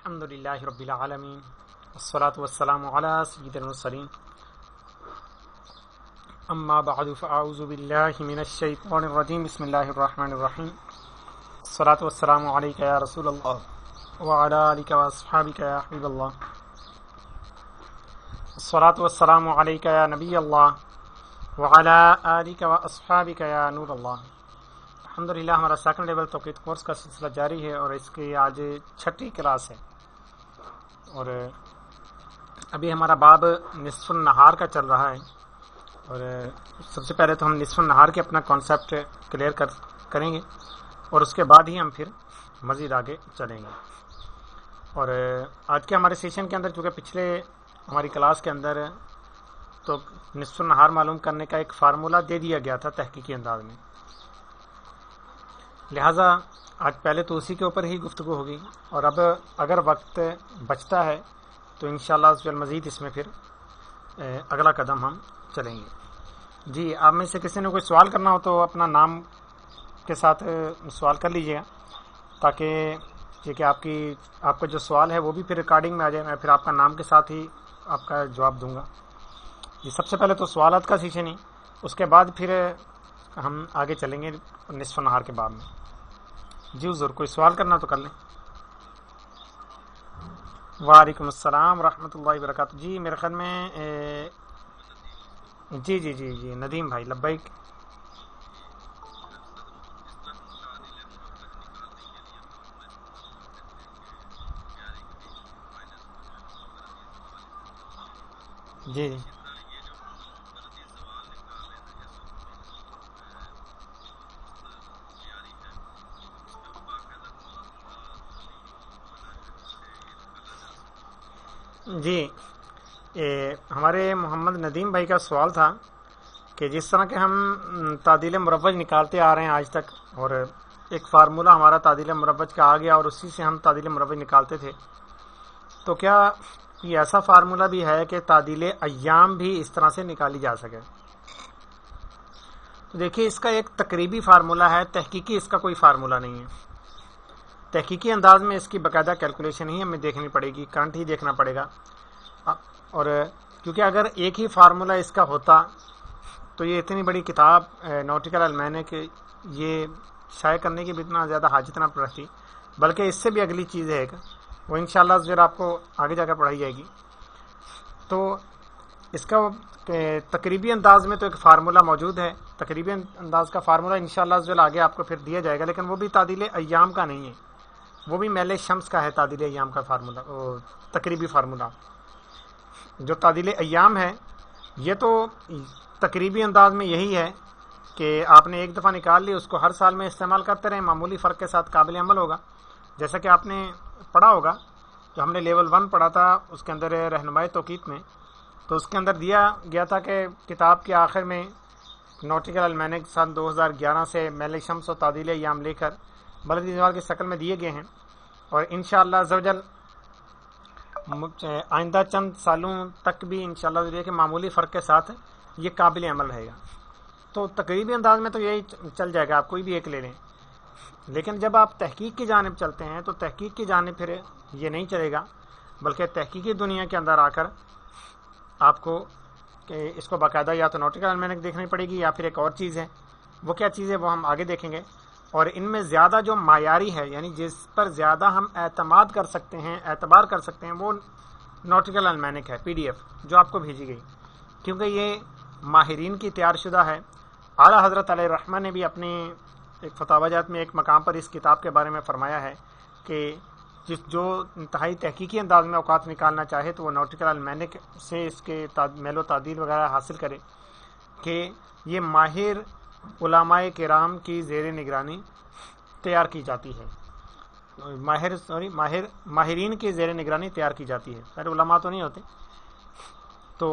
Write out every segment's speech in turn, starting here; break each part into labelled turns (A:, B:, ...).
A: الحمد للہ رب العالمین والصلاة والسلام علی سید المرسلین اما بعد فاعوذ باللہ من الشیطان الرجیم بسم اللہ الرحمن الرحیم الصلاة والسلام علیک یا رسول اللہ وعلی آلک واصحابک یا حبیب اللہ الصلاة والسلام علیک یا نبی اللہ وعلی آلک واصحابک یا نور اللہ۔ الحمدللہ ہمارا سیکنڈ لیول توقید کورس کا سلسلہ جاری ہے اور اس کی آج 6ٹھی کلاس ہے، اور ابھی ہمارا باب نصف النہار کا چل رہا ہے، اور سب سے پہلے تو ہم نصف النہار کے اپنا کانسیپٹ کلیئر کریں گے اور اس کے بعد ہی ہم پھر مزید آگے چلیں گے۔ اور آج کے ہمارے سیشن کے اندر چونکہ پچھلے ہماری کلاس کے اندر تو نصف النہار معلوم کرنے کا ایک فارمولہ دے دیا گیا تھا تحقیقی انداز میں، لہٰذا آج پہلے تو اسی کے اوپر ہی گفتگو ہوگی، اور اب اگر وقت بچتا ہے تو انشاءاللہ مزید اس میں پھر اگلا قدم ہم چلیں گے۔ جی، آپ میں سے کسی نے کوئی سوال کرنا ہو تو اپنا نام کے ساتھ سوال کر لیجیے گا، تاکہ یہ کہ آپ کا جو سوال ہے وہ بھی پھر ریکارڈنگ میں آ جائے، میں پھر آپ کا نام کے ساتھ ہی آپ کا جواب دوں گا۔ جی، سب سے پہلے تو سوالات کا سیشن ہی، اس کے بعد پھر ہم آگے چلیں گے نصف النہار کے باب میں۔ جی حضور، کوئی سوال کرنا تو کر لیں۔ وعلیکم السلام ورحمۃ اللہ وبرکاتہ۔ جی میرے خیال میں جی ندیم بھائی لبیک۔ جی جی ہمارے محمد ندیم بھائی کا سوال تھا کہ جس طرح کہ ہم تعدیل مروج نکالتے آ رہے ہیں آج تک، اور ایک فارمولہ ہمارا تعدیل مروج کا آ گیا اور اسی سے ہم تعدیل مروج نکالتے تھے، تو کیا یہ ایسا فارمولہ بھی ہے کہ تعدیل ایام بھی اس طرح سے نکالی جا سکے؟ تو دیکھیے، اس کا ایک تقریبی فارمولہ ہے، تحقیقی اس کا کوئی فارمولہ نہیں ہے۔ تحقیقی انداز میں اس کی باقاعدہ کیلکولیشن ہی ہمیں دیکھنی پڑے گی، کرنٹ ہی دیکھنا پڑے گا، اور کیونکہ اگر ایک ہی فارمولہ اس کا ہوتا تو یہ اتنی بڑی کتاب نوٹیکل المینک یہ شائع کرنے کی بھی اتنا زیادہ حاجت نہ رہتی، بلکہ اس سے بھی اگلی چیز ہے ایک، وہ انشاءاللہ ذرا آپ کو آگے جا کر پڑھائی جائے گی۔ تو اس کا تقریبی انداز میں تو ایک فارمولہ موجود ہے، تقریبی انداز کا فارمولہ انشاءاللہ ذرا آگے آپ کو پھر دیا جائے گا، لیکن وہ بھی تعدیل ایام کا نہیں ہے، وہ بھی میل شمس کا ہے تعدیل ایام کا فارمولہ، تقریبی فارمولہ۔ جو تعدیل ایام ہے یہ تو تقریبی انداز میں یہی ہے کہ آپ نے ایک دفعہ نکال لی، اس کو ہر سال میں استعمال کرتے رہیں، معمولی فرق کے ساتھ قابل عمل ہوگا۔ جیسا کہ آپ نے پڑھا ہوگا، جو ہم نے لیول 1 پڑھا تھا اس کے اندر رہنمائی توقیت میں، تو اس کے اندر دیا گیا تھا کہ کتاب کے آخر میں نوٹیکل المینک سن 2011 سے میل شمس و تعدیل ایام لے کر بلدی دیوار کی شکل میں دیے گئے ہیں، اور انشاءاللہ عزوجل آئندہ چند سالوں تک بھی انشاءاللہ کہ معمولی فرق کے ساتھ یہ قابل عمل رہے گا۔ تو تقریبی انداز میں تو یہی چل جائے گا، آپ کوئی بھی ایک لے لیں، لیکن جب آپ تحقیق کی جانب چلتے ہیں تو تحقیق کی جانب پھر یہ نہیں چلے گا، بلکہ تحقیقی دنیا کے اندر آ کر آپ کو کہ اس کو باقاعدہ یا تو نوٹیکل المینک دیکھنی پڑے گی، یا پھر ایک اور چیز ہے، وہ کیا چیز ہے وہ ہم آگے دیکھیں گے۔ اور ان میں زیادہ جو معیاری ہے، یعنی جس پر زیادہ ہم اعتماد کر سکتے ہیں، اعتبار کر سکتے ہیں، وہ نوٹیکل المینک ہے، PDF جو آپ کو بھیجی گئی، کیونکہ یہ ماہرین کی تیار شدہ ہے۔ اعلیٰ حضرت علیہ الرحمہ نے بھی اپنی ایک فتاوی جات میں ایک مقام پر اس کتاب کے بارے میں فرمایا ہے کہ جو انتہائی تحقیقی انداز میں اوقات نکالنا چاہے تو وہ نوٹیکل المینک سے اس کے میل و تعدیل وغیرہ حاصل کرے، کہ یہ ماہر علماء کرام کی زیر نگرانی تیار کی جاتی ہے، ماہرین کی زیر نگرانی تیار کی جاتی ہے، خیر علماء تو نہیں ہوتے۔ تو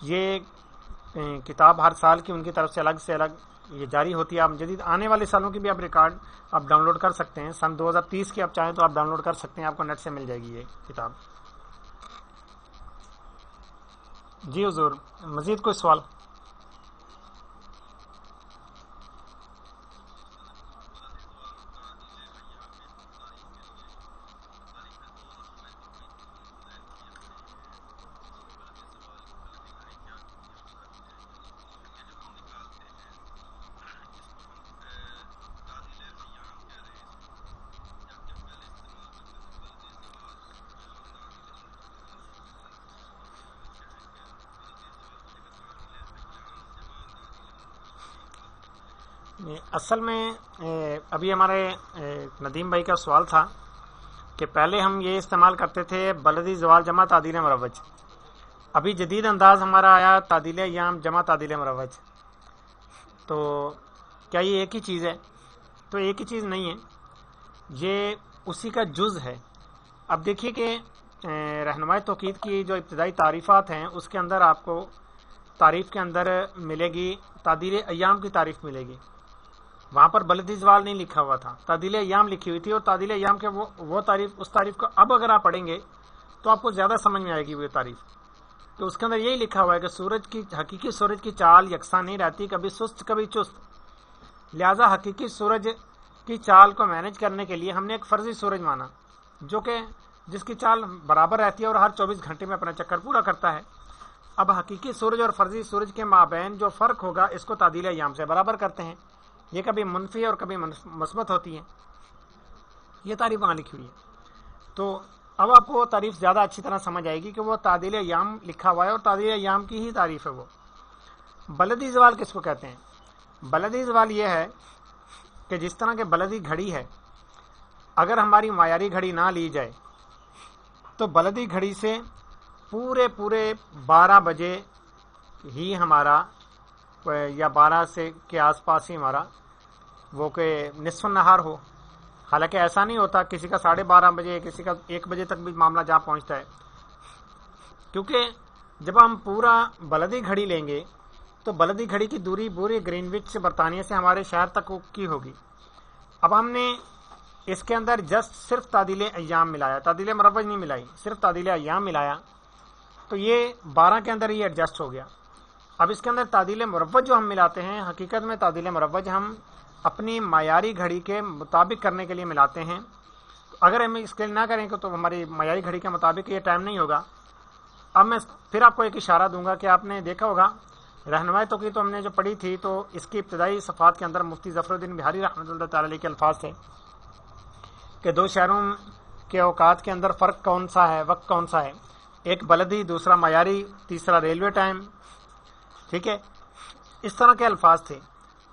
A: یہ کتاب ہر سال کی ان کی طرف سے الگ یہ جاری ہوتی ہے۔ آپ جدید آنے والے سالوں کی بھی آپ ریکارڈ آپ ڈاؤن لوڈ کر سکتے ہیں، سن 2030 کی آپ چاہیں تو آپ ڈاؤن لوڈ کر سکتے ہیں، آپ کو نیٹ سے مل جائے گی یہ کتاب۔ جی حضور، مزید کوئی سوال؟ اصل میں ابھی ہمارے ندیم بھائی کا سوال تھا کہ پہلے ہم یہ استعمال کرتے تھے بلدی زوال جمع تعدیل مروج، ابھی جدید انداز ہمارا آیا تعدیل ایام جمع تعدیل مروج، تو کیا یہ ایک ہی چیز ہے؟ تو ایک ہی چیز نہیں ہے، یہ اسی کا جز ہے۔ اب دیکھیے کہ رہنمائی توقید کی جو ابتدائی تعریفات ہیں اس کے اندر آپ کو تعریف کے اندر ملے گی تعدیل ایام کی تعریف ملے گی، وہاں پر بلدی زوال نہیں لکھا ہوا تھا، تعدیل ایام لکھی ہوئی تھی، اور تعدیل ایام کے وہ تعریف، اس تعریف کو اب اگر آپ پڑھیں گے تو آپ کو زیادہ سمجھ میں آئے گی وہ تعریف، تو اس کے اندر یہی لکھا ہوا ہے کہ سورج کی حقیقی سورج کی چال یکساں نہیں رہتی، کبھی سست کبھی چست، لہذا حقیقی سورج کی چال کو مینج کرنے کے لیے ہم نے ایک فرضی سورج مانا جو کہ جس کی چال برابر رہتی ہے اور ہر 24 گھنٹے میں اپنا چکر پورا کرتا ہے۔ اب حقیقی سورج اور فرضی سورج کے مابین جو فرق ہوگا اس کو تعدیل ایام سے برابر کرتے ہیں، یہ کبھی منفی اور کبھی مثبت ہوتی ہے، یہ تعریف وہاں لکھی ہوئی ہے۔ تو اب آپ کو تعریف زیادہ اچھی طرح سمجھ آئے گی کہ وہ تعدیل ایام لکھا ہوا ہے اور تعدیل ایام کی ہی تعریف ہے وہ۔ بلدی زوال کس کو کہتے ہیں؟ بلدی زوال یہ ہے کہ جس طرح کے بلدی گھڑی ہے، اگر ہماری معیاری گھڑی نہ لی جائے تو بلدی گھڑی سے پورے 12 بجے ہی ہمارا، یا 12 سے کے آس پاس ہی ہمارا وہ کہ نصف النہار ہو، حالانکہ ایسا نہیں ہوتا، کسی کا 12:30 بجے، کسی کا 1 بجے تک بھی معاملہ جا پہنچتا ہے، کیونکہ جب ہم پورا بلدی گھڑی لیں گے تو بلدی گھڑی کی دوری پوری گرین وچ سے برطانیہ سے ہمارے شہر تک کی ہوگی۔ اب ہم نے اس کے اندر جسٹ صرف تعدیل ایام ملایا، تعدیل مروج نہیں ملائی، صرف تعدیل ایام ملایا، تو یہ 12 کے اندر ہی ایڈجسٹ ہو گیا۔ اب اس کے اندر تعدیل مروج جو ہم ملاتے ہیں، حقیقت میں تعدیل مروج ہم اپنی معیاری گھڑی کے مطابق کرنے کے لیے ملاتے ہیں، اگر ہم اس کے لیے نہ کریں تو ہماری معیاری گھڑی کے مطابق یہ ٹائم نہیں ہوگا۔ اب میں پھر آپ کو ایک اشارہ دوں گا کہ آپ نے دیکھا ہوگا رہنمائی توقید تو ہم نے جو پڑھی تھی تو اس کی ابتدائی صفحات کے اندر مفتی ظفر الدین بہاری رحمۃ اللہ تعالی علیہ کے الفاظ تھے کہ 2 شہروں کے اوقات کے اندر فرق کون سا ہے، وقت کون سا ہے، ایک بلدی، دوسرا معیاری، تیسرا ریلوے ٹائم، ٹھیک ہے، اس طرح کے الفاظ تھے۔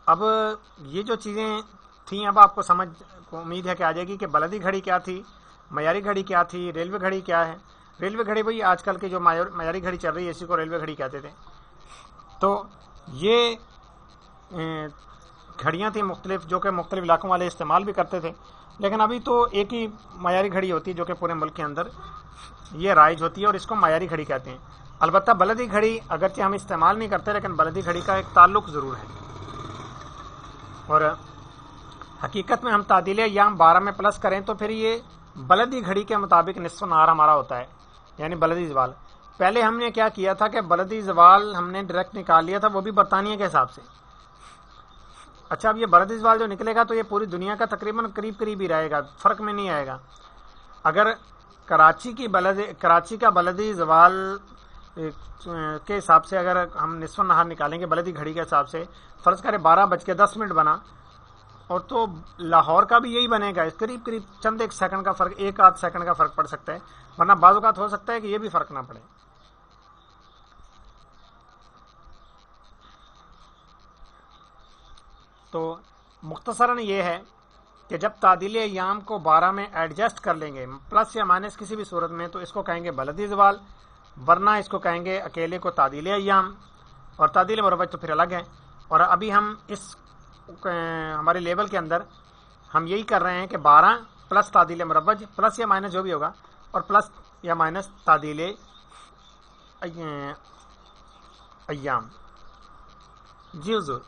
A: اب یہ جو چیزیں تھیں اب آپ کو سمجھ امید ہے کہ آ جائے گی کہ بلدی گھڑی کیا تھی، معیاری گھڑی کیا تھی، ریلوے گھڑی کیا ہے۔ ریلوے گھڑی وہی آج کل کی جو معیاری گھڑی چل رہی ہے اسی کو ریلوے گھڑی کہتے تھے۔ تو یہ گھڑیاں تھیں مختلف جو کہ مختلف علاقوں والے استعمال بھی کرتے تھے، لیکن ابھی تو ایک ہی معیاری گھڑی ہوتی ہے جو کہ پورے ملک کے اندر یہ رائج ہوتی ہے اور اس کو معیاری گھڑی کہتے ہیں۔ البتہ بلدی گھڑی اگرچہ ہم استعمال نہیں کرتے لیکن بلدی گھڑی کا ایک تعلق ضرور ہے، اور حقیقت میں ہم تعدیل ایام 12 میں پلس کریں تو پھر یہ بلدی گھڑی کے مطابق نصف نہار ہمارا ہوتا ہے، یعنی بلدی زوال۔ پہلے ہم نے کیا کیا تھا کہ بلدی زوال ہم نے ڈائریکٹ نکال لیا تھا، وہ بھی برطانیہ کے حساب سے۔ اچھا، اب یہ بلدی زوال جو نکلے گا تو یہ پوری دنیا کا تقریباً قریب ہی رہے گا، فرق میں نہیں آئے گا۔ اگر کراچی کا بلدی زوال کے حساب سے اگر ہم نصف نہار نکالیں گے بلدی گھڑی کے حساب سے، فرض کریں 12:10 بنا، اور تو لاہور کا بھی یہی بنے گا، اس قریب چند ایک سیکنڈ کا فرق، 1-8 سیکنڈ کا فرق پڑ سکتا ہے، ورنہ بعض اوقات ہو سکتا ہے کہ یہ بھی فرق نہ پڑے۔ تو مختصراً یہ ہے کہ جب تعدیل ایام کو 12 میں ایڈجسٹ کر لیں گے پلس یا مائنس کسی بھی صورت میں، تو اس کو کہیں گے بلدی زوال، ورنہ اس کو کہیں گے اکیلے کو تعدیل ایام، اور تعدیل مروج تو پھر الگ ہے۔ اور ابھی ہم اس ہمارے لیول کے اندر ہم یہی کر رہے ہیں کہ 12 پلس تعدیل مروج پلس یا مائنس جو بھی ہوگا، اور پلس یا مائنس تعدیل ایام۔ جی حضور،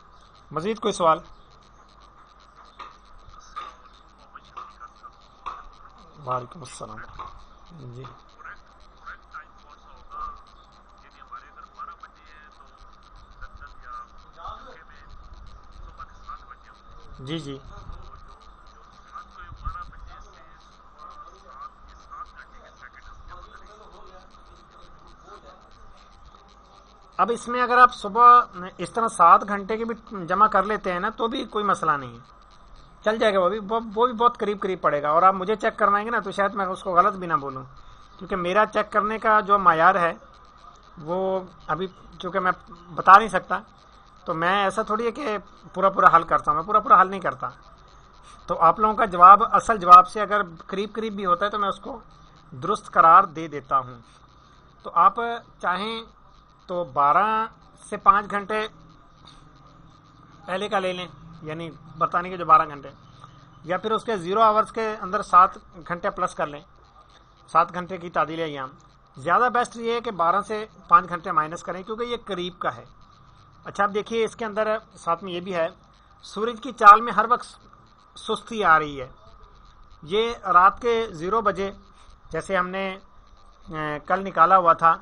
A: مزید کوئی سوال؟ وعلیکم السلام۔ جی جی جی اب اس میں اگر آپ صبح اس طرح 7 گھنٹے کی بھی جمع کر لیتے ہیں نا تو بھی کوئی مسئلہ نہیں ہے، چل جائے گا، وہ بھی بہت قریب پڑے گا۔ اور آپ مجھے چیک کروائیں گے نا تو شاید میں اس کو غلط بھی نہ بولوں، کیونکہ میرا چیک کرنے کا جو معیار ہے وہ ابھی چونکہ میں بتا نہیں سکتا، تو میں ایسا تھوڑی ہے کہ پورا پورا حل کرتا ہوں، میں پورا پورا حل نہیں کرتا. تو آپ لوگوں کا جواب اصل جواب سے اگر قریب قریب بھی ہوتا ہے تو میں اس کو درست قرار دے دیتا ہوں. تو آپ چاہیں تو 12 سے 5 گھنٹے پہلے کا لے لیں، یعنی برطانیہ کے جو 12 گھنٹے، یا پھر اس کے 0 آورز کے اندر 7 گھنٹے پلس کر لیں، 7 گھنٹے کی تعدیل ایام. زیادہ بیسٹ یہ ہے کہ 12 سے 5 گھنٹے مائنس کریں کیونکہ یہ قریب کا ہے. اچھا اب دیکھیے اس کے اندر ساتھ میں یہ بھی ہے، سورج کی چال میں ہر وقت سستی آ رہی ہے. یہ رات کے 0 بجے جیسے ہم نے کل نکالا ہوا تھا،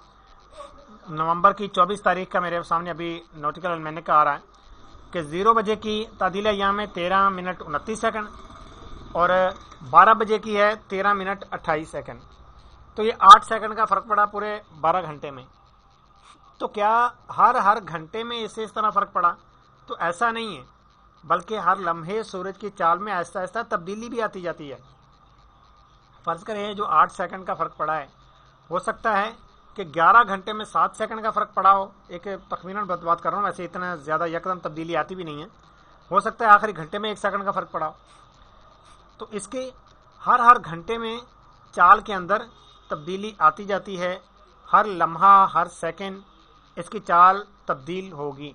A: نومبر کی 24 تاریخ کا میرے سامنے ابھی نوٹیکل المینک کا آ رہا ہے کہ 0 بجے کی تعدیل ایام ہے 13 منٹ 29 سیکنڈ اور 12 بجے کی ہے 13 منٹ 28 سیکنڈ. تو یہ 8 سیکنڈ کا فرق پڑا پورے 12 گھنٹے میں. تو کیا ہر گھنٹے میں اس طرح فرق پڑا؟ تو ایسا نہیں ہے، بلکہ ہر لمحے سورج کی چال میں آہستہ آہستہ تبدیلی بھی آتی جاتی ہے. فرض کریں جو 8 سیکنڈ کا فرق پڑا ہے، ہو سکتا ہے کہ 11 گھنٹے میں 7 سیکنڈ کا فرق پڑا ہو. ایک تخمیناً بات کر رہا ہوں، ویسے اتنا زیادہ یکدم تبدیلی آتی بھی نہیں ہے. ہو سکتا ہے آخری گھنٹے میں 1 سیکنڈ کا فرق پڑا ہو. تو اس کے ہر گھنٹے میں چال کے اندر تبدیلی آتی جاتی ہے. ہر لمحہ ہر سیکنڈ اس کی چال تبدیل ہوگی.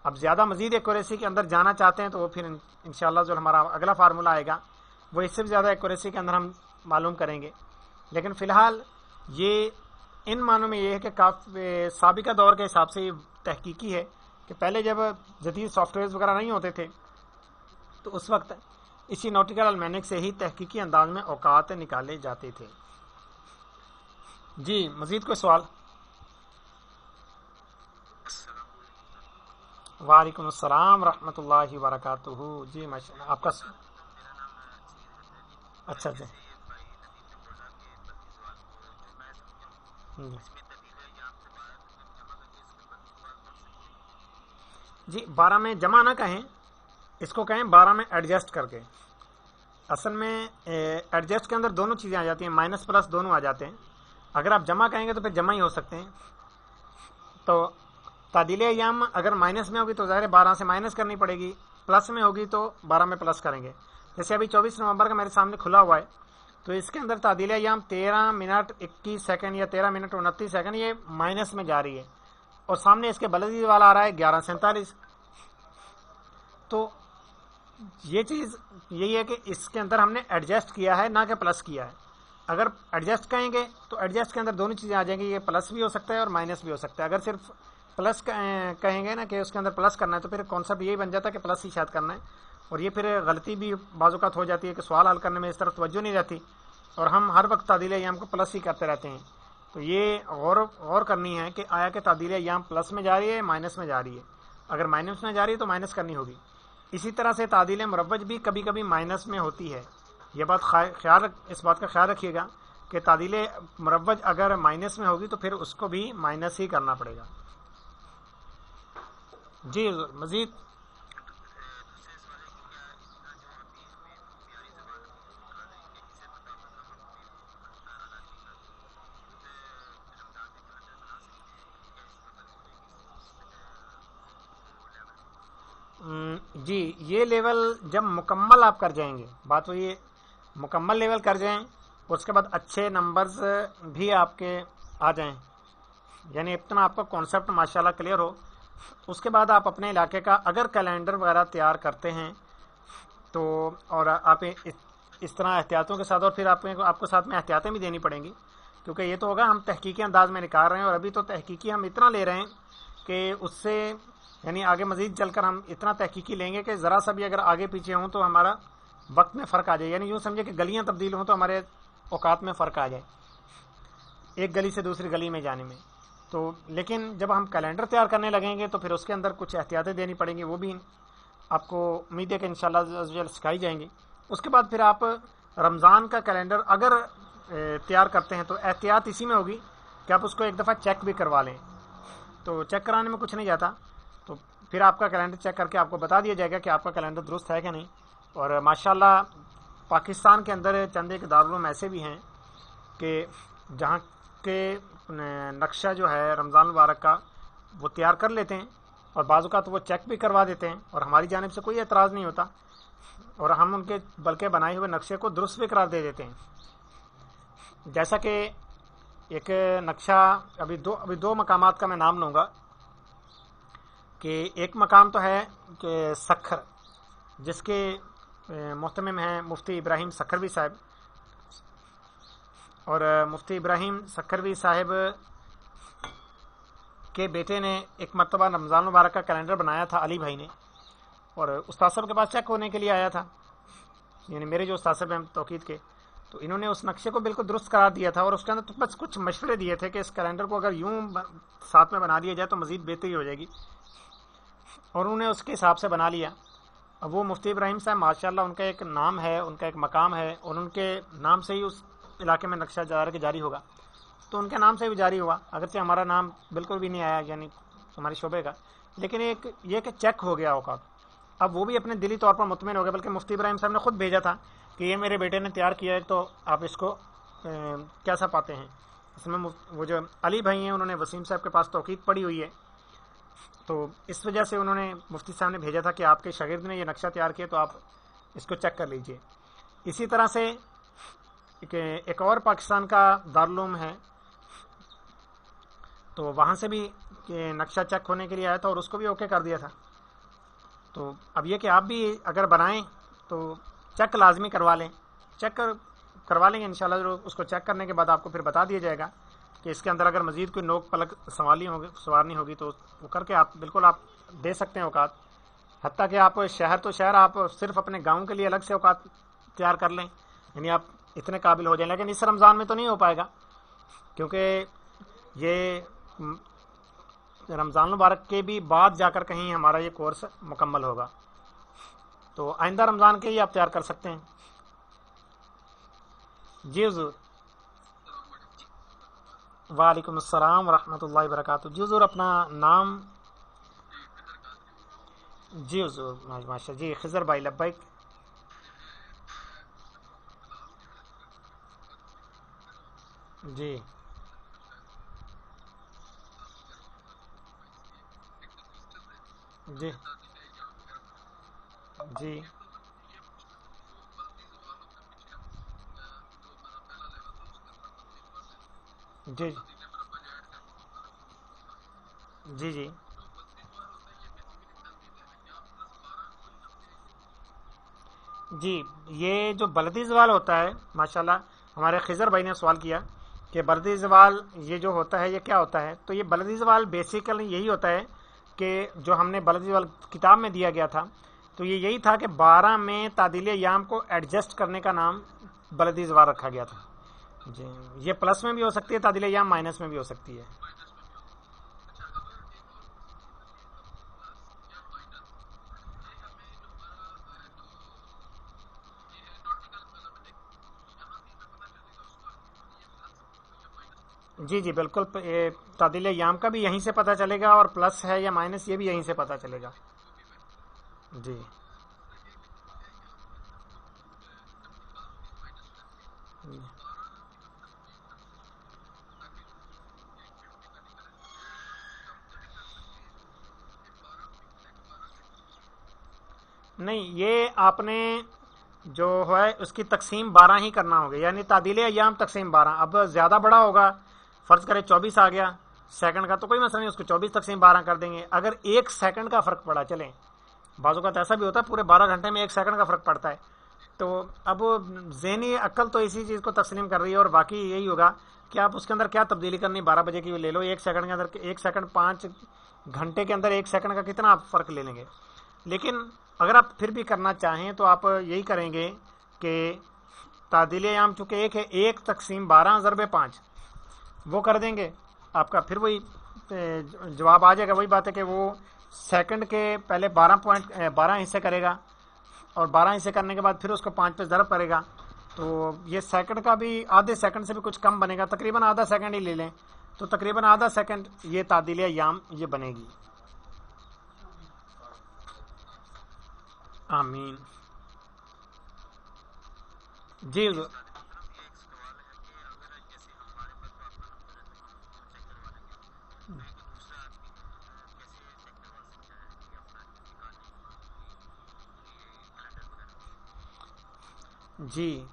A: اب زیادہ مزید ایکوریسی کے اندر جانا چاہتے ہیں تو وہ پھر انشاءاللہ جو ہمارا اگلا فارمولہ آئے گا وہ اس سے بھی زیادہ ایکوریسی کے اندر ہم معلوم کریں گے. لیکن فی الحال یہ ان معنوں میں یہ ہے کہ سابقہ دور کے حساب سے یہ تحقیقی ہے کہ پہلے جب جدید سافٹ ویئرز وغیرہ نہیں ہوتے تھے تو اس وقت اسی نوٹیکل المینک سے ہی تحقیقی انداز میں اوقات نکالے جاتے تھے. جی مزید کوئی سوال؟ وعلیکم السلام ورحمۃ اللہ وبرکاتہ. جی ماشاء اللہ. آپ کا اچھا جی جی 12 میں جمع نہ کہیں، اس کو کہیں 12 میں ایڈجسٹ کر کے. اصل میں ایڈجسٹ کے اندر دونوں چیزیں آ جاتی ہیں، مائنس پلس دونوں آ جاتے ہیں. اگر آپ جمع کہیں گے تو پھر جمع ہی ہو سکتے ہیں. تو تعدیل ایام اگر مائنس میں ہوگی تو ظاہر 12 سے مائنس کرنی پڑے گی، پلس میں ہوگی تو 12 میں پلس کریں گے. جیسے ابھی 24 نومبر کا میرے سامنے کھلا ہوا ہے تو اس کے اندر تعدیل ایام 13 منٹ 21 سیکنڈ یا 13 منٹ 29 سیکنڈ یہ مائنس میں جا رہی ہے، اور سامنے اس کے بلدی والا آ رہا ہے 11:47. تو یہ چیز یہی ہے کہ اس کے اندر ہم نے ایڈجسٹ کیا ہے نہ کہ پلس کیا ہے. اگر ایڈجسٹ کہیں گے تو ایڈجسٹ کے اندر دونوں چیزیں آ جائیں گی، یہ پلس بھی ہو سکتا ہے اور مائنس بھی ہو سکتا ہے. اگر صرف پلس کہیں گے نا کہ اس کے اندر پلس کرنا ہے تو پھر کانسیپٹ یہی بن جاتا ہے کہ پلس ہی شاید کرنا ہے، اور یہ پھر غلطی بھی بعض اوقات ہو جاتی ہے کہ سوال حل کرنے میں اس طرف توجہ نہیں رہتی اور ہم ہر وقت تعدیل ایام کو پلس ہی کرتے رہتے ہیں. تو یہ غور کرنی ہے کہ آیا کہ تعدیل ایام پلس میں جا رہی ہے مائنس میں جا رہی ہے. اگر مائنس میں جا رہی ہے تو مائنس کرنی ہوگی. اسی طرح سے تعدیل مروج بھی کبھی کبھی مائنس میں ہوتی ہے. یہ بات اس بات کا خیال رکھیے گا کہ تعدیل مروج اگر مائنس میں ہوگی تو پھر اس کو بھی مائنس ہی کرنا پڑے گا. جی مزید جی یہ لیول جب مکمل آپ کر جائیں گے، بات وہی ہے مکمل لیول کر جائیں، اس کے بعد اچھے نمبرز بھی آپ کے آ جائیں، یعنی اتنا آپ کا کانسیپٹ ماشاءاللہ کلیئر ہو، اس کے بعد آپ اپنے علاقے کا اگر کیلنڈر وغیرہ تیار کرتے ہیں تو، اور آپ اس طرح احتیاطوں کے ساتھ، اور پھر آپ کو ساتھ میں احتیاطیں بھی دینی پڑیں گی کیونکہ یہ تو ہوگا ہم تحقیقی انداز میں نکال رہے ہیں، اور ابھی تو تحقیقی ہم اتنا لے رہے ہیں کہ اس سے یعنی آگے مزید چل کر ہم اتنا تحقیقی لیں گے کہ ذرا سا بھی اگر آگے پیچھے ہوں تو ہمارا وقت میں فرق آ جائے. یعنی یوں سمجھے کہ گلیاں تبدیل ہوں تو ہمارے اوقات میں فرق آ جائے ایک گلی سے دوسری گلی میں جانے میں. تو لیکن جب ہم کیلنڈر تیار کرنے لگیں گے تو پھر اس کے اندر کچھ احتیاطیں دینی پڑیں گی، وہ بھی آپ کو امید ہے کہ انشاءاللہ سکھائی جائیں گی. اس کے بعد پھر آپ رمضان کا کیلنڈر اگر تیار کرتے ہیں تو احتیاط اسی میں ہوگی کہ آپ اس کو ایک دفعہ چیک بھی کروا لیں. تو چیک کرانے میں کچھ نہیں جاتا، تو پھر آپ کا کیلنڈر چیک کر کے آپ کو بتا دیا جائے گا کہ آپ کا کیلنڈر درست ہے کہ نہیں. اور ماشاءاللہ پاکستان کے اندر چند ایک دارالعلوم ایسے بھی ہیں کہ جہاں کے نقشہ جو ہے رمضان المبارک کا وہ تیار کر لیتے ہیں اور بعض اوقات وہ چیک بھی کروا دیتے ہیں اور ہماری جانب سے کوئی اعتراض نہیں ہوتا، اور ہم ان کے بلکہ بنائے ہوئے نقشے کو درست بھی قرار دے دیتے ہیں۔ جیسا کہ ایک نقشہ ابھی دو مقامات کا میں نام لوں گا، کہ ایک مقام تو ہے کہ سکھر، جس کے محتمم ہیں مفتی ابراہیم سکھروی صاحب، اور مفتی ابراہیم سکھروی صاحب کے بیٹے نے ایک مرتبہ رمضان المبارک کا کیلنڈر بنایا تھا علی بھائی نے، اور استاد صاحب کے پاس چیک ہونے کے لیے آیا تھا، یعنی میرے جو استاد صاحب ہیں توقید کے، تو انہوں نے اس نقشے کو بالکل درست قرار دیا تھا، اور اس کے اندر بس کچھ مشورے دیے تھے کہ اس کیلنڈر کو اگر یوں ساتھ میں بنا دیا جائے تو مزید بہتری ہو جائے گی، اور انہوں نے اس کے حساب سے بنا لیا۔ اب وہ مفتی ابراہیم صاحب ماشاءاللہ ان کا ایک نام ہے، ان کا ایک مقام ہے، اور ان کے نام سے ہی اس علاقے میں نقشہ جاری ہوگا، تو ان کے نام سے بھی جاری ہوا، اگرچہ ہمارا نام بالکل بھی نہیں آیا یعنی ہمارے شعبے کا، لیکن ایک یہ کہ چیک ہو گیا اوقات۔ اب وہ بھی اپنے دلی طور پر مطمئن ہو گئے، بلکہ مفتی ابراہیم صاحب نے خود بھیجا تھا کہ یہ میرے بیٹے نے تیار کیا ہے، تو آپ اس کو کیسا پاتے ہیں۔ اس میں وہ جو علی بھائی ہیں انہوں نے وسیم صاحب کے پاس توقید پڑی ہوئی ہے، تو اس وجہ سے انہوں نے مفتی صاحب نے بھیجا تھا کہ آپ کے شاگرد نے یہ نقشہ تیار کیا تو آپ اس کو چیک کر لیجئے۔ اسی طرح سے کہ ایک اور پاکستان کا دارالعلوم ہے، تو وہاں سے بھی نقشہ چیک ہونے کے لیے آیا تھا اور اس کو بھی اوکے کر دیا تھا۔ تو اب یہ کہ آپ بھی اگر بنائیں تو چیک لازمی کروا لیں، چیک کروا لیں گے انشاءاللہ ضرور۔ اس کو چیک کرنے کے بعد آپ کو پھر بتا دیا جائے گا کہ اس کے اندر اگر مزید کوئی نوک پلک سوارنی ہوگی تو وہ کر کے آپ بالکل آپ دے سکتے ہیں اوقات، حتیٰ کہ آپ شہر تو شہر آپ صرف اپنے گاؤں کے لیے الگ سے اوقات تیار کر لیں، یعنی آپ اتنے قابل ہو جائیں، لیکن اس رمضان میں تو نہیں ہو پائے گا، کیونکہ یہ رمضان المبارک کے بھی بعد جا کر کہیں ہمارا یہ کورس مکمل ہوگا، تو آئندہ رمضان کے ہی آپ تیار کر سکتے ہیں۔ جی حضور، وعلیکم السلام ورحمۃ اللہ وبرکاتہ۔ جی حضور، اپنا نام؟ جی حضور، ماشاء جی خضر بھائی لبیک۔ جی جی جی جی جی جی جی یہ جو بلدی زوال ہوتا ہے، ماشاءاللہ ہمارے خضر بھائی نے سوال کیا کہ بلدی زوال یہ جو ہوتا ہے یہ کیا ہوتا ہے، تو یہ بلدی زوال بیسیکلی یہی ہوتا ہے کہ جو ہم نے بلدی زوال کتاب میں دیا گیا تھا، تو یہ یہی تھا کہ 12 میں تعدیل ایام کو ایڈجسٹ کرنے کا نام بلدی زوال رکھا گیا تھا۔ جی، یہ پلس میں بھی ہو سکتی ہے تعدیل ایام، مائنس میں بھی ہو سکتی ہے۔ جی جی بالکل، تعدیل ایام کا بھی یہیں سے پتہ چلے گا، اور پلس ہے یا مائنس یہ بھی یہیں سے پتہ چلے گا۔ جی نہیں، یہ آپ نے جو ہے اس کی تقسیم 12 ہی کرنا ہوگا، یعنی تعدیل ایام تقسیم 12۔ اب زیادہ بڑا ہوگا، فرض کرے 24 آ گیا سیکنڈ کا، تو کوئی مسئلہ نہیں، اس کو 24 تقسیم 12 کر دیں گے۔ اگر 1 سیکنڈ کا فرق پڑا، چلیں بعض اوقات ایسا بھی ہوتا ہے پورے 12 گھنٹے میں 1 سیکنڈ کا فرق پڑتا ہے، تو اب ذہنی عقل تو اسی چیز کو تسلیم کر رہی ہے، اور باقی یہی ہوگا کہ آپ اس کے اندر کیا تبدیلی کرنی، 12 بجے کی لے لو، 1 سیکنڈ کے اندر 1 سیکنڈ، 5 گھنٹے کے اندر 1 سیکنڈ کا کتنا آپ فرق لے لیں گے۔ لیکن اگر آپ پھر بھی کرنا چاہیں تو آپ یہی کریں گے کہ تعدیل ایام چونکہ ایک ہے، 1 تقسیم 12 ضرب 5 وہ کر دیں گے، آپ کا پھر وہی جواب آ جائے گا۔ وہی بات ہے کہ وہ سیکنڈ کے پہلے 12 حصے کرے گا، اور 12 حصے کرنے کے بعد پھر اس کو 5 پہ ضرب کرے گا، تو یہ سیکنڈ کا بھی آدھے سیکنڈ سے بھی کچھ کم بنے گا، تقریباً آدھا سیکنڈ ہی لے لیں، تو تقریباً آدھا سیکنڈ یہ تعدیل ایام یہ بنے گی۔ آمین۔ جی حضور، جی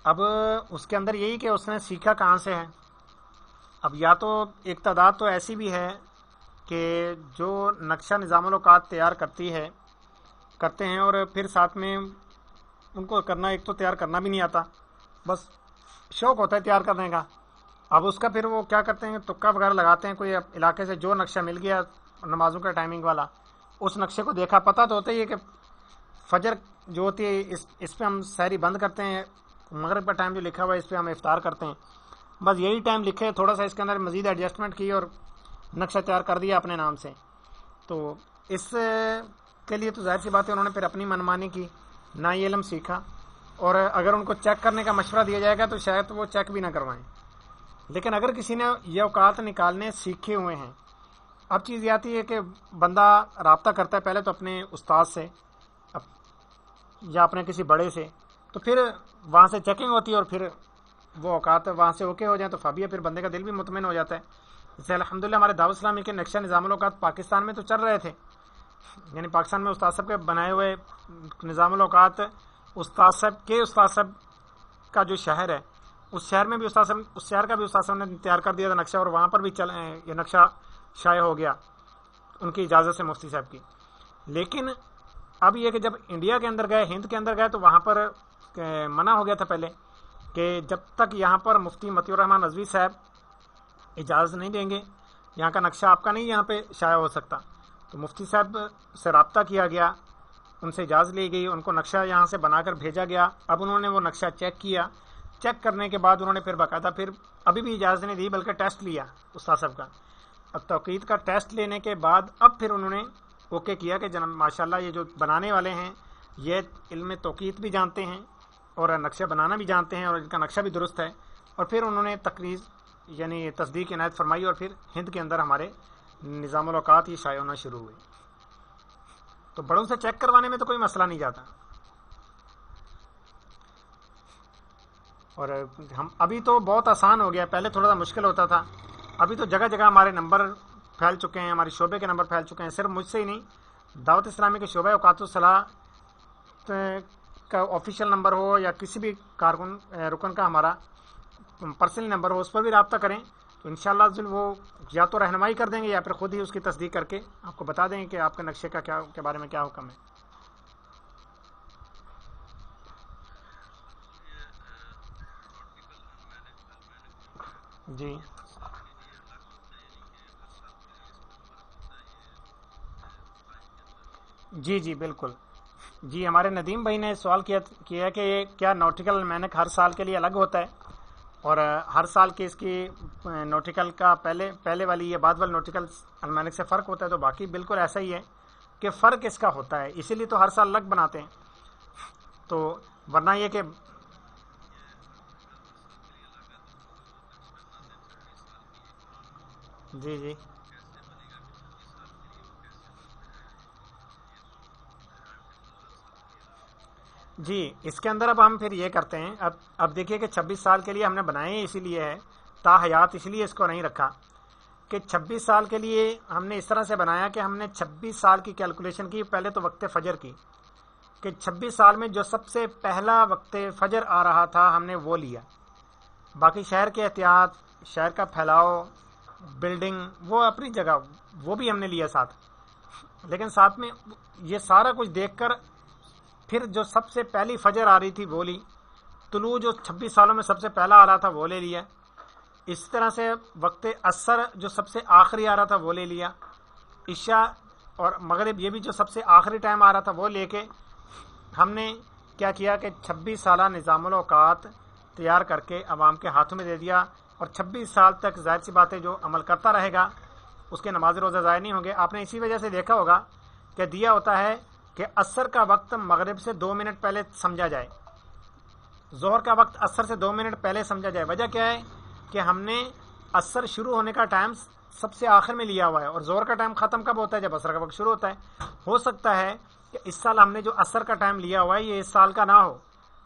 A: اب اس کے اندر یہی کہ اس نے سیکھا کہاں سے ہے. اب یا تو ایک تعداد تو ایسی بھی ہے کہ جو نقشہ نظام الاوقات تیار کرتے ہیں اور پھر ساتھ میں ان کو کرنا، ایک تو تیار کرنا بھی نہیں آتا، بس شوق ہوتا ہے تیار کرنے کا. اب اس کا پھر وہ کیا کرتے ہیں، تکا وغیرہ لگاتے ہیں، کوئی علاقے سے جو نقشہ مل گیا نمازوں کا ٹائمنگ والا، اس نقشے کو دیکھا، پتہ تو ہوتا ہی ہے کہ فجر جو ہوتی ہے اس پہ ہم سحری بند کرتے ہیں، مغرب کا ٹائم جو لکھا ہوا ہے اس پہ ہم افطار کرتے ہیں، بس یہی ٹائم لکھے، تھوڑا سا اس کے اندر مزید ایڈجسٹمنٹ کی اور نقشہ تیار کر دیا اپنے نام سے. تو اس کے لیے تو ظاہر سی بات ہے انہوں نے پھر اپنی منمانی کی، نہ یہ علم سیکھا، اور اگر ان کو چیک کرنے کا مشورہ دیا جائے گا تو شاید وہ چیک بھی نہ کروائیں. لیکن اگر کسی نے یہ اوقات نکالنے سیکھے ہوئے ہیں، اب چیز یہ آتی ہے کہ بندہ رابطہ کرتا ہے پہلے تو اپنے استاد سے یا اپنے کسی بڑے سے، تو پھر وہاں سے چیکنگ ہوتی ہے اور پھر وہ اوقات وہاں سے اوکے ہو جائیں تو فابیہ، پھر بندے کا دل بھی مطمئن ہو جاتا ہے. جیسے الحمدللہ ہمارے دعوت اسلامی کے نقشہ نظام الاوقات پاکستان میں تو چل رہے تھے، یعنی پاکستان میں استاد صاحب کے بنائے ہوئے نظام الاوقات، استاد صاحب کا جو شہر ہے اس شہر میں بھی اس شہر کا بھی استاد صاحب نے تیار کر دیا تھا نقشہ، اور وہاں پر بھی یہ نقشہ شائع ہو گیا ان کی اجازت سے، مفتی صاحب کی. لیکن اب یہ کہ جب انڈیا کے اندر گئے، ہند کے اندر گئے، تو وہاں پر منع ہو گیا تھا پہلے کہ جب تک یہاں پر مفتی مطیع الرحمان رضوی صاحب اجازت نہیں دیں گے یہاں کا نقشہ آپ کا نہیں یہاں پہ شائع ہو سکتا. تو مفتی صاحب سے رابطہ کیا گیا، ان سے اجازت لی گئی، ان کو نقشہ یہاں سے بنا کر بھیجا گیا. اب انہوں نے وہ نقشہ چیک کیا، چیک کرنے کے بعد انہوں نے پھر باقاعدہ پھر ابھی بھی اجازت نہیں دی بلکہ ٹیسٹ لیا استاد صاحب کا. اب توقید کا ٹیسٹ لینے کے بعد اب پھر انہوں نے اوکے کیا کہ جناب ماشاءاللہ یہ جو بنانے والے ہیں یہ علم توقید بھی جانتے ہیں اور نقشہ بنانا بھی جانتے ہیں اور ان کا نقشہ بھی درست ہے. اور پھر انہوں نے تقریر یعنی تصدیق عنایت فرمائی اور پھر ہند کے اندر ہمارے نظام الاوقات یہ شائع ہونا شروع ہوئی. تو بڑوں سے چیک کروانے میں تو کوئی مسئلہ نہیں جاتا. اور ہم ابھی تو بہت آسان ہو گیا، پہلے تھوڑا سا مشکل ہوتا تھا، ابھی تو جگہ جگہ ہمارے نمبر پھیل چکے ہیں، ہمارے شعبے کے نمبر پھیل چکے ہیں. صرف مجھ سے ہی نہیں، دعوت اسلامی کے شعبہ اوقات الصلاح کا آفیشیل نمبر ہو یا کسی بھی کارکن رکن کا ہمارا پرسنل نمبر ہو، اس پر بھی رابطہ کریں تو انشاءاللہ وہ یا تو رہنمائی کر دیں گے یا پھر خود ہی اس کی تصدیق کر کے آپ کو بتا دیں گے کہ آپ کے نقشے کا کیا کے بارے میں کیا حکم ہے. جی جی جی بالکل. جی ہمارے ندیم بھائی نے سوال کیا کہ کیا نوٹیکل المینک ہر سال کے لیے الگ ہوتا ہے، اور ہر سال کی اس کی نوٹیکل کا پہلے والی یا بعد والی نوٹیکل المینک سے فرق ہوتا ہے. تو باقی بالکل ایسا ہی ہے کہ فرق اس کا ہوتا ہے، اسی لیے تو ہر سال الگ بناتے ہیں. تو ورنہ یہ کہ جی جی جی اس کے اندر اب ہم پھر یہ کرتے ہیں، اب دیکھیے کہ 26 سال کے لیے ہم نے بنائے ہیں، اسی لیے ہے تا حیات، اس لیے اس کو نہیں رکھا کہ 26 سال کے لیے ہم نے اس طرح سے بنایا کہ ہم نے 26 سال کی کیلکولیشن کی. پہلے تو وقت فجر کی کہ 26 سال میں جو سب سے پہلا وقت فجر آ رہا تھا ہم نے وہ لیا. باقی شہر کے احتیاط، شہر کا پھیلاؤ، بلڈنگ وہ اپنی جگہ وہ بھی ہم نے لیا ساتھ، لیکن ساتھ میں یہ سارا کچھ دیکھ کر پھر جو سب سے پہلی فجر آ رہی تھی وہ لی، طلوع جو 26 سالوں میں سب سے پہلا آ رہا تھا وہ لے لیا. اس طرح سے وقت عصر جو سب سے آخری آ رہا تھا وہ لے لیا. عشاء اور مغرب یہ بھی جو سب سے آخری ٹائم آ رہا تھا وہ لے کے ہم نے کیا کیا کہ 26 سالہ نظام الاوقات تیار کر کے عوام کے ہاتھوں میں دے دیا. اور 26 سال تک ظاہر سی بات ہے جو عمل کرتا رہے گا اس کے نماز روزہ ضائع نہیں ہوں گے. آپ نے اسی وجہ سے دیکھا ہوگا کہ دیا ہوتا ہے کہ عصر کا وقت مغرب سے 2 منٹ پہلے سمجھا جائے، ظہر کا وقت عصر سے 2 منٹ پہلے سمجھا جائے. وجہ کیا ہے کہ ہم نے عصر شروع ہونے کا ٹائم سب سے آخر میں لیا ہوا ہے، اور ظہر کا ٹائم ختم کب ہوتا ہے؟ جب عصر کا وقت شروع ہوتا ہے. ہو سکتا ہے کہ اس سال ہم نے جو عصر کا ٹائم لیا ہوا ہے یہ اس سال کا نہ ہو،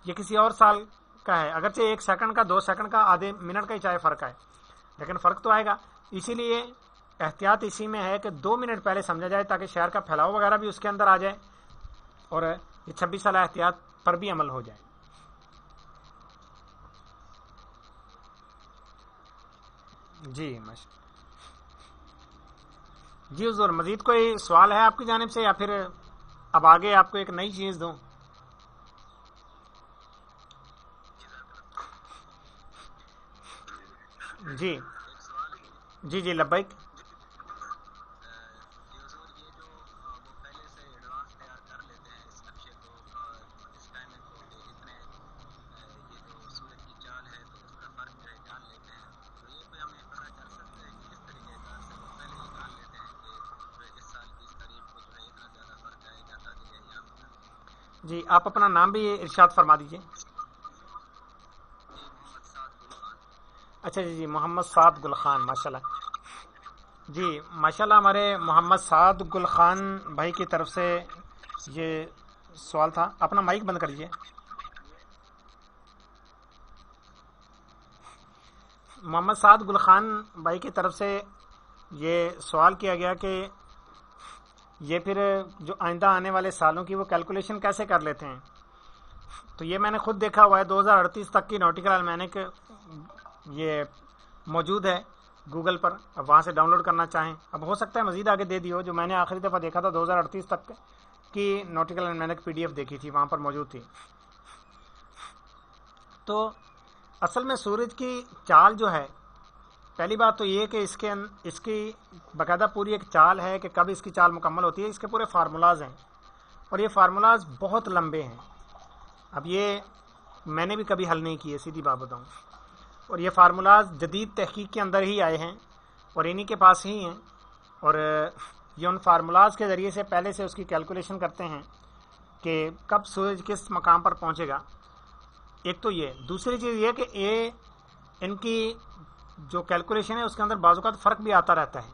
A: یہ کسی اور سال کا ہے، اگرچہ 1 سیکنڈ کا 2 سیکنڈ کا آدھے منٹ کا ہی چاہے فرق ہے، لیکن فرق تو آئے گا. اسی لیے احتیاط اسی میں ہے کہ 2 منٹ پہلے سمجھا جائے تاکہ شہر کا پھیلاؤ وغیرہ بھی اس کے اندر آ جائے اور یہ 26 سالہ احتیاط پر بھی عمل ہو جائے. جی جی حضور، مزید کوئی سوال ہے آپ کی جانب سے، یا پھر اب آگے آپ کو ایک نئی چیز دوں؟ جی جی جی لبیک. جی آپ اپنا نام بھی ارشاد فرما دیجیے. اچھا جی جی، محمد سعد گل خان، ماشاء اللہ. جی ماشاء اللہ، ہمارے محمد سعد گل خان بھائی کی طرف سے یہ سوال تھا. اپنا مائک بند کر لیجیے. محمد سعد گل خان بھائی کی طرف سے یہ سوال کیا گیا کہ یہ پھر جو آئندہ آنے والے سالوں کی وہ کیلکولیشن کیسے کر لیتے ہیں. تو یہ میں نے خود دیکھا ہوا ہے، 2038 تک کی نوٹیکل المینک یہ موجود ہے گوگل پر، اب وہاں سے ڈاؤن لوڈ کرنا چاہیں. اب ہو سکتا ہے مزید آگے دے دی ہو، جو میں نے آخری دفعہ دیکھا تھا 2038 تک کی نوٹیکل المینک PDF دیکھی تھی، وہاں پر موجود تھی. تو اصل میں سورج کی چال جو ہے، پہلی بات تو یہ کہ اس کی باقاعدہ پوری ایک چال ہے کہ کب اس کی چال مکمل ہوتی ہے. اس کے پورے فارمولاز ہیں، اور یہ فارمولاز بہت لمبے ہیں. اب یہ میں نے بھی کبھی حل نہیں کیے، سیدھی بات بتاؤں. اور یہ فارمولاز جدید تحقیق کے اندر ہی آئے ہیں اور انہی کے پاس ہی ہیں، اور یہ ان فارمولاز کے ذریعے سے پہلے سے اس کی کیلکولیشن کرتے ہیں کہ کب سورج کس مقام پر پہنچے گا. ایک تو یہ. دوسری چیز یہ کہ ان کی جو کیلکولیشن ہے اس کے اندر بعض اوقات فرق بھی آتا رہتا ہے.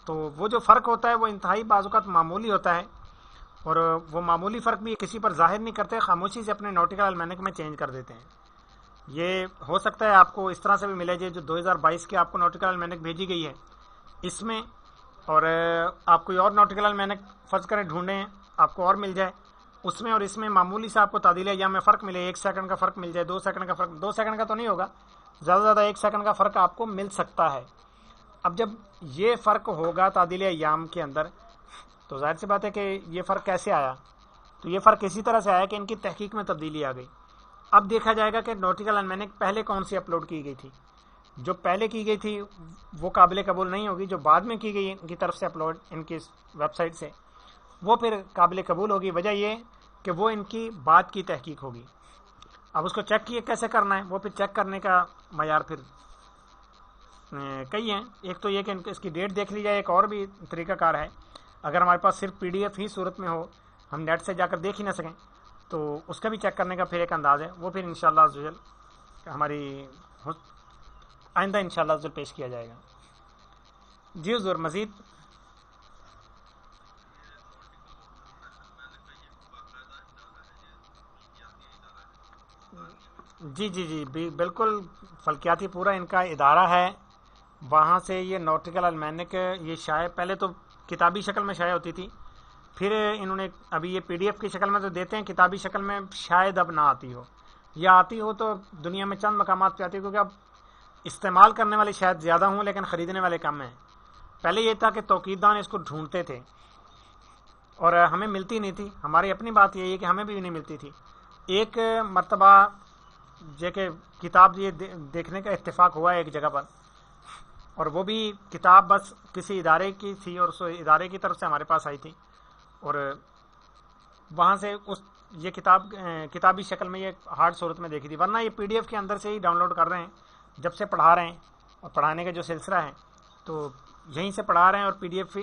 A: تو وہ جو فرق ہوتا ہے وہ انتہائی بعض اوقات معمولی ہوتا ہے، اور وہ معمولی فرق بھی کسی پر ظاہر نہیں کرتے، خاموشی سے اپنے نوٹیکل المینک میں چینج کر دیتے ہیں. یہ ہو سکتا ہے آپ کو اس طرح سے بھی ملے جو 2022 کی آپ کو نوٹیکل المینک بھیجی گئی ہے اس میں، اور آپ کوئی اور نوٹیکل المینک فرض کریں ڈھونڈیں ہیں، آپ کو اور مل جائے اس میں، اور اس میں معمولی سے آپ کو تعدیل ایام میں فرق ملے، 1 سیکنڈ کا فرق مل جائے، 2 سیکنڈ کا فرق، 2 سیکنڈ کا تو نہیں ہوگا، زیادہ سے زیادہ 1 سیکنڈ کا فرق آپ کو مل سکتا ہے. اب جب یہ فرق ہوگا تعدیل ایام کے اندر، تو ظاہر سی بات ہے کہ یہ فرق کیسے آیا؟ تو یہ فرق اسی طرح سے آیا کہ ان کی تحقیق میں تبدیلی آ گئی. اب دیکھا جائے گا کہ نوٹیکل المینک پہلے کون سی اپلوڈ کی گئی تھی. جو پہلے کی گئی تھی وہ قابل قبول نہیں ہوگی، جو بعد میں کی گئی ان کی طرف سے اپلوڈ ان کی ویب سائٹ سے، وہ پھر قابل قبول ہوگی. وجہ یہ کہ وہ ان کی بعد کی تحقیق ہوگی. اب اس کو چیک کیے کیسے کرنا ہے، وہ پھر چیک کرنے کا معیار پھر کئی ہیں. ایک تو یہ کہ اس کی ڈیٹ دیکھ لی جائے، ایک اور بھی طریقہ کار ہے. اگر ہمارے پاس صرف PDF ہی صورت میں ہو، ہم نیٹ سے جا کر دیکھ ہی نہ سکیں، تو اس کا بھی چیک کرنے کا پھر ایک انداز ہے. وہ پھر انشاءاللہ عزوجل ہماری آئندہ انشاءاللہ عزوجل پیش کیا جائے گا. جی حضور مزید. جی جی جی بالکل، فلکیاتی پورا ان کا ادارہ ہے. وہاں سے یہ نوٹیکل المینک یہ شائع پہلے تو کتابی شکل میں شائع ہوتی تھی، پھر انہوں نے ابھی یہ PDF کی شکل میں تو دیتے ہیں، کتابی شکل میں شاید اب نہ آتی ہو، یا آتی ہو تو دنیا میں چند مقامات پہ آتی ہے، کیونکہ اب استعمال کرنے والے شاید زیادہ ہوں لیکن خریدنے والے کم ہیں. پہلے یہ تھا کہ توقید دان اس کو ڈھونڈتے تھے اور ہمیں ملتی نہیں تھی. ہماری اپنی بات یہی ہے کہ ہمیں بھی نہیں ملتی تھی. ایک مرتبہ یہ کہ کتاب یہ دیکھنے کا اتفاق ہوا ہے ایک جگہ پر، اور وہ بھی کتاب بس کسی ادارے کی تھی، اور اس ادارے کی طرف سے ہمارے پاس آئی تھی، اور وہاں سے یہ کتابی شکل میں یہ ہارڈ صورت میں دیکھی تھی. ورنہ یہ PDF کے اندر سے ہی ڈاؤن لوڈ کر رہے ہیں جب سے پڑھا رہے ہیں، اور پڑھانے کا جو سلسلہ ہے تو یہیں سے پڑھا رہے ہیں، اور PDF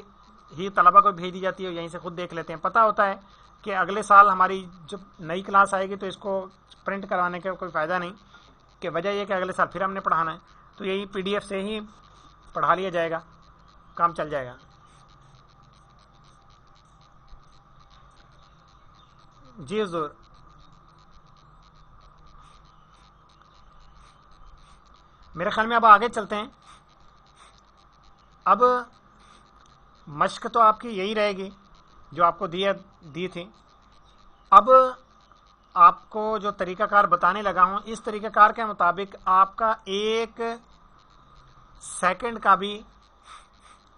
A: ہی طلبہ کو بھیج دی جاتی ہے، اور یہیں سے خود دیکھ لیتے ہیں. پتہ ہوتا ہے کہ اگلے سال ہماری جب نئی کلاس آئے گی تو اس کو پرنٹ کروانے کا کوئی فائدہ نہیں، کہ وجہ یہ کہ اگلے سال پھر ہم نے پڑھانا ہے، تو یہی PDF سے ہی پڑھا لیا جائے گا، کام چل جائے گا. جی حضور. میرے خیال میں اب آگے چلتے ہیں. اب مشق تو آپ کی یہی رہے گی جو آپ کو دی تھی. اب آپ کو جو طریقہ کار بتانے لگا ہوں اس طریقہ کار کے مطابق آپ کا 1 سیکنڈ کا بھی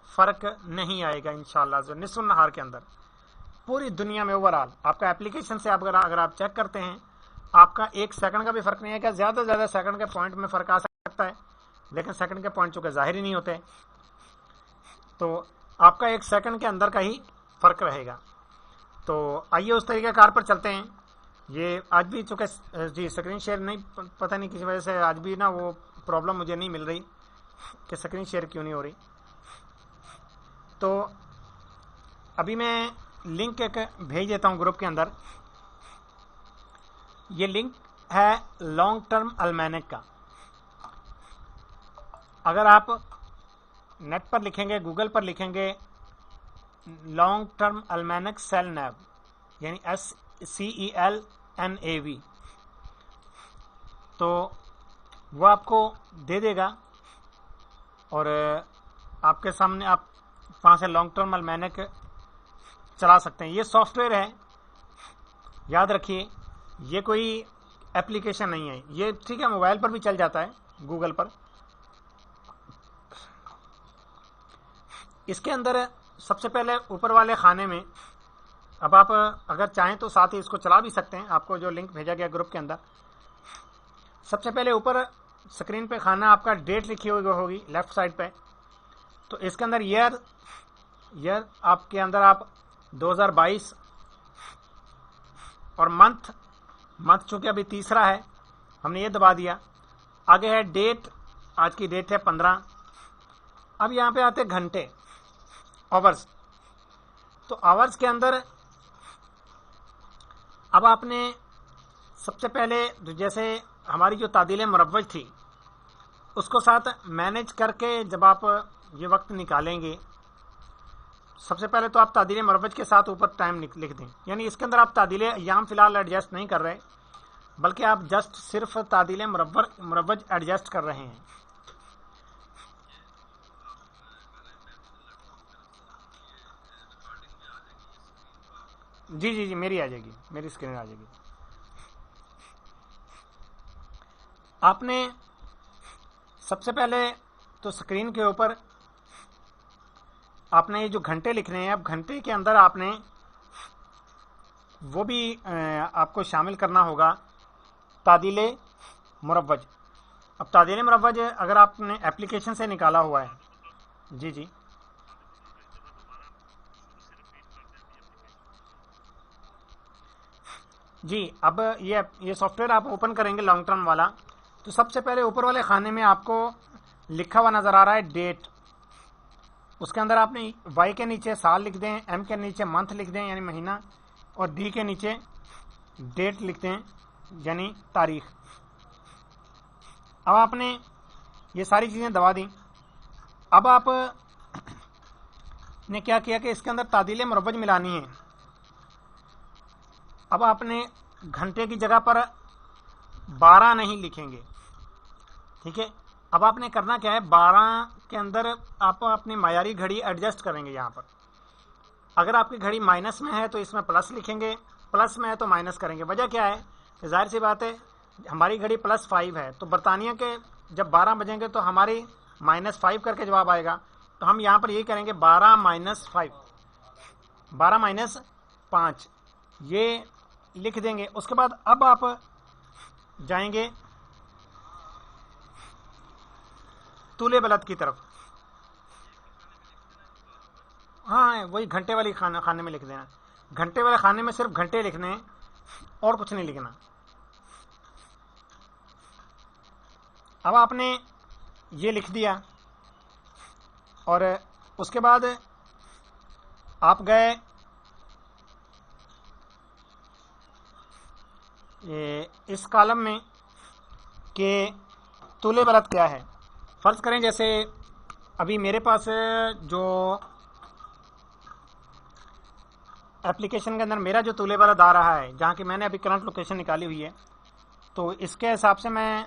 A: فرق نہیں آئے گا انشاءاللہ جو نصف النہار کے اندر پوری دنیا میں اوورآل آپ کا اپلیکیشن سے اگر آپ چیک کرتے ہیں آپ کا 1 سیکنڈ کا بھی فرق نہیں آئے گا. زیادہ سے زیادہ سیکنڈ کے پوائنٹ میں فرق آ سکتا ہے لیکن سیکنڈ کے پوائنٹ چونکہ ظاہر ہی نہیں ہوتے تو آپ کا 1 سیکنڈ کے اندر کا ہی فرق رہے گا. تو آئیے اس طریقہ کار پر چلتے ہیں. یہ آج بھی چونکہ جی اسکرین شیئر نہیں پتہ نہیں کسی وجہ سے آج بھی نا وہ پرابلم مجھے نہیں مل رہی کہ اسکرین شیئر کیوں نہیں ہو رہی. تو ابھی میں لنک ایک بھیج دیتا ہوں گروپ کے اندر. یہ لنک ہے لانگ ٹرم المینک کا. اگر آپ نیٹ پر لکھیں گے گوگل پر لکھیں گے لانگ ٹرم المینک سیل نیو یعنی SCELNAV تو وہ آپ کو دے دے گا اور آپ کے سامنے آپ وہاں سے لانگ ٹرم المینک چلا سکتے ہیں. یہ سافٹ ویئر ہے یاد رکھیے یہ کوئی اپلیکیشن نہیں ہے. یہ ٹھیک ہے موبائل پر بھی چل جاتا ہے گوگل پر. اس کے اندر سب سے پہلے اوپر والے خانے میں اب آپ اگر چاہیں تو ساتھ ہی اس کو چلا بھی سکتے ہیں. آپ کو جو لنک بھیجا گیا گروپ کے اندر سب سے پہلے اوپر اسکرین پہ خانہ آپ کا ڈیٹ لکھی ہوئی ہوگی لیفٹ سائڈ پہ. تو اس کے اندر ایئر آپ کے اندر آپ 2022 اور منتھ چونکہ ابھی تیسرا ہے ہم نے یہ دبا دیا. آگے ہے ڈیٹ آج کی ڈیٹ ہے 15. اب یہاں پہ آتے گھنٹے آورز. تو آورز کے اندر اب آپ نے سب سے پہلے جیسے ہماری جو تعدیل مروج تھی اس کو ساتھ مینج کر کے جب آپ یہ وقت نکالیں گے سب سے پہلے تو آپ تعدیل مروج کے ساتھ اوپر ٹائم لکھ دیں. یعنی اس کے اندر آپ تعدیل ایام فی الحال ایڈجسٹ نہیں کر رہے بلکہ آپ جسٹ صرف تعدیل مروج ایڈجسٹ کر رہے ہیں. جی میری آ جائے گی میری اسکرین آ جائے گی. آپ نے سب سے پہلے تو اسکرین کے اوپر آپ نے یہ جو گھنٹے لکھنے ہیں اب گھنٹے کے اندر آپ نے وہ بھی آپ کو شامل کرنا ہوگا تعدیل مروج. اب تعدیل مروج اگر آپ نے اپلیکیشن سے نکالا ہوا ہے جی اب یہ سافٹ ویئر آپ اوپن کریں گے لانگ ٹرم والا تو سب سے پہلے اوپر والے خانے میں آپ کو لکھا ہوا نظر آ رہا ہے ڈیٹ. اس کے اندر آپ نے وائی کے نیچے سال لکھ دیں, ایم کے نیچے منتھ لکھ دیں یعنی مہینہ اور ڈی کے نیچے ڈیٹ لکھ دیں یعنی تاریخ. اب آپ نے یہ ساری چیزیں دبا دیں. اب آپ نے کیا کیا کہ اس کے اندر تعدیل مروج ملانی ہے. اب آپ نے گھنٹے کی جگہ پر 12 نہیں لکھیں گے ٹھیک ہے. اب آپ نے کرنا کیا ہے 12 کے اندر آپ اپنی معیاری گھڑی ایڈجسٹ کریں گے. یہاں پر اگر آپ کی گھڑی مائنس میں ہے تو اس میں پلس لکھیں گے, پلس میں ہے تو مائنس کریں گے. وجہ کیا ہے کہ ظاہر سی بات ہے ہماری گھڑی +5 ہے تو برطانیہ کے جب 12 بجیں گے تو ہماری -5 کر کے جواب آئے گا. تو ہم یہاں پر یہ کریں گے 12 - 5 12 - 5 یہ لکھ دیں گے. اس کے بعد اب آپ جائیں گے طول بلد کی طرف. ہاں وہی گھنٹے والی خانے میں لکھ دینا. گھنٹے والے خانے میں صرف گھنٹے لکھنے ہیں اور کچھ نہیں لکھنا. اب آپ نے یہ لکھ دیا اور اس کے بعد آپ گئے اس کالم میں کہ طول بلد کیا ہے. فرض کریں جیسے ابھی میرے پاس جو اپلیکیشن کے اندر میرا جو طول بلد آ رہا ہے جہاں کی میں نے ابھی کرنٹ لوکیشن نکالی ہوئی ہے تو اس کے حساب سے میں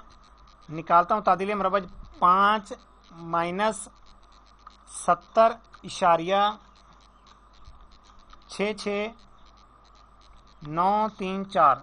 A: نکالتا ہوں تعدیل مروج 5 - 70.66 9 3 4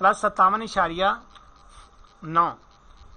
A: +57.9।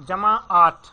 A: + 8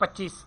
A: 25।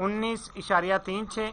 A: 19.36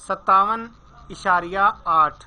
A: 57.8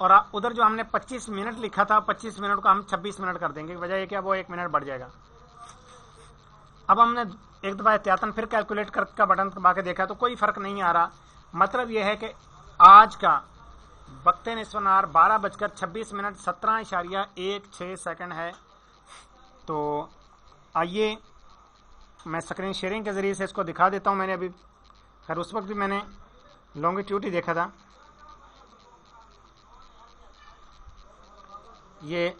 A: اور ادھر جو ہم نے 25 منٹ لکھا تھا 25 منٹ کو ہم 26 منٹ کر دیں گے، وجہ یہ کہ وہ 1 منٹ بڑھ جائے گا۔ اب ہم نے ایک دفعہ احتیاطاً پھر کیلکولیٹ کر کا بٹن دبا کے دیکھا تو کوئی فرق نہیں آ رہا۔ مطلب یہ ہے کہ آج کا وقت نصف نہار 12:26 17.16 سیکنڈ ہے۔ تو آئیے میں اسکرین شیئرنگ کے ذریعے سے اس کو دکھا دیتا ہوں۔ میں نے ابھی خیر اس وقت بھی میں نے لانگیٹیوڈ ہی دیکھا تھا۔ یہ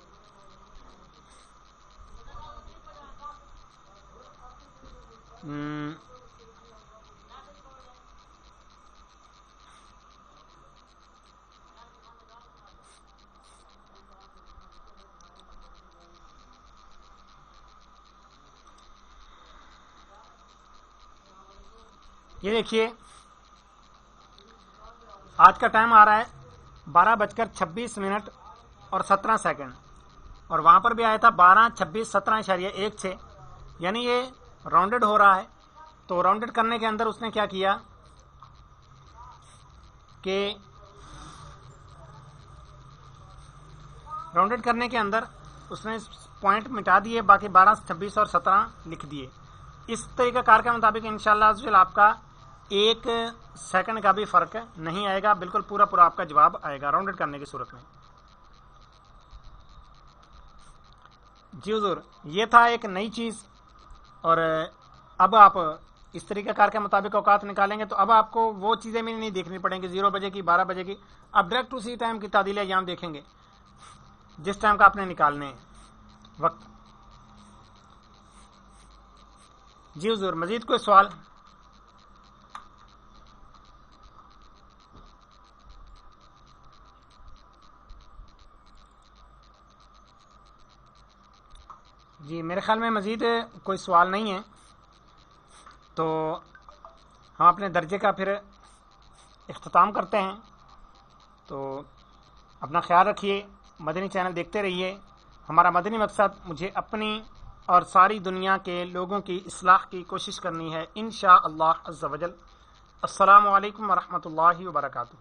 A: دیکھیے آج کا ٹائم آ رہا ہے 12:26 اور وہاں پر بھی آیا تھا 12:26 یعنی یہ راؤنڈڈ ہو رہا ہے۔ تو راؤنڈڈ کرنے کے اندر اس نے کیا کیا کہ راؤنڈڈ کرنے کے اندر اس نے پوائنٹ مٹا دیے، باقی 12, 26 اور 17 لکھ دیے۔ اس طریقہ کار کے مطابق انشاءاللہ آپ کا 1 سیکنڈ کا بھی فرق نہیں آئے گا، بالکل پورا پورا آپ کا جواب آئے گا راؤنڈڈ کرنے کی صورت میں۔ جی حضور، یہ تھا ایک نئی چیز، اور اب آپ اس طریقہ کار کے مطابق اوقات نکالیں گے تو اب آپ کو وہ چیزیں بھی نہیں دیکھنی پڑیں گی 0 بجے کی 12 بجے کی، اب ڈائریکٹ اسی ٹائم کی تعدیل ایام دیکھیں گے جس ٹائم کا آپ نے نکالنے ہیں وقت۔ جی حضور، مزید کوئی سوال؟ جی میرے خیال میں مزید کوئی سوال نہیں ہے، تو ہم اپنے درجے کا پھر اختتام کرتے ہیں۔ تو اپنا خیال رکھیے، مدنی چینل دیکھتے رہیے۔ ہمارا مدنی مقصد مجھے اپنی اور ساری دنیا کے لوگوں کی اصلاح کی کوشش کرنی ہے انشاءاللہ عز و جل۔ السلام علیکم ورحمۃ اللہ وبرکاتہ۔